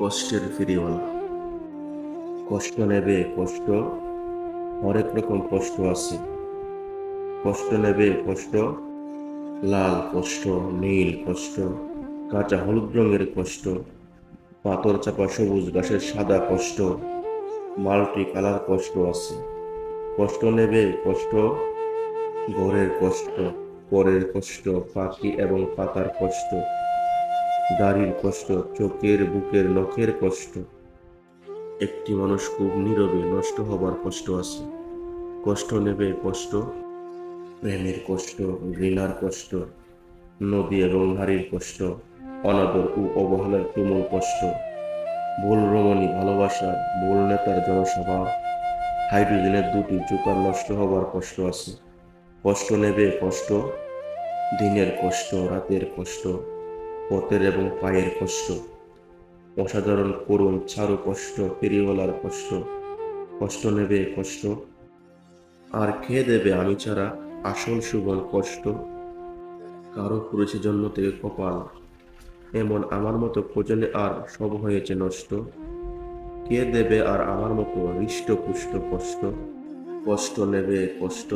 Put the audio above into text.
কষ্টের ফেরিওয়ালা। কষ্ট নেবে কষ্ট, হরেক রকম কষ্ট আছে। কষ্ট নেবে কষ্ট, লাল কষ্ট, নীল কষ্ট, কাঁচা হলুদ রঙের কষ্ট, পাথর চাপা সবুজ ঘাসের সাদা কষ্ট, মাল্টি কালার কষ্ট আছে। কষ্ট নেবে কষ্ট, ঘরের কষ্ট, পরের কষ্ট, পাখি এবং পাতার কষ্ট, দাড়ির কষ্ট, চোখের বুকের নখের কষ্ট। একটি মানুষ খুব নীরবে নষ্ট হবার কষ্ট আছে। কষ্ট নেবে কষ্ট, প্রেমের কষ্ট, ঘৃণার কষ্ট, নদী এবং নারীর কষ্ট, অনাদর ও অবহেলার তুমুল কষ্ট, ভুল রমণী ভালোবাসা, ভুল নেতার জনসভা, হাইড্রোজেনের দুটি জোকার নষ্ট হবার কষ্ট আছে। কষ্ট নেবে কষ্ট, দিনের কষ্ট, রাতের কষ্ট, পথের এবং পায়ের কষ্ট, অসাধারণ করুণ ছাড়ো কষ্ট, ফেরিওয়ালার কষ্ট। কষ্ট নেবে কষ্ট, আর খেয়ে দেবে আমি ছাড়া আসল সুবল কষ্ট। কারো পুরেছে জন্ম থেকে কপাল, এমন আমার মতো প্রজনে আর সব হয়েছে নষ্ট। কে দেবে আর আমার মতো হৃষ্টপুষ্ট কষ্ট। কষ্ট নেবে কষ্ট,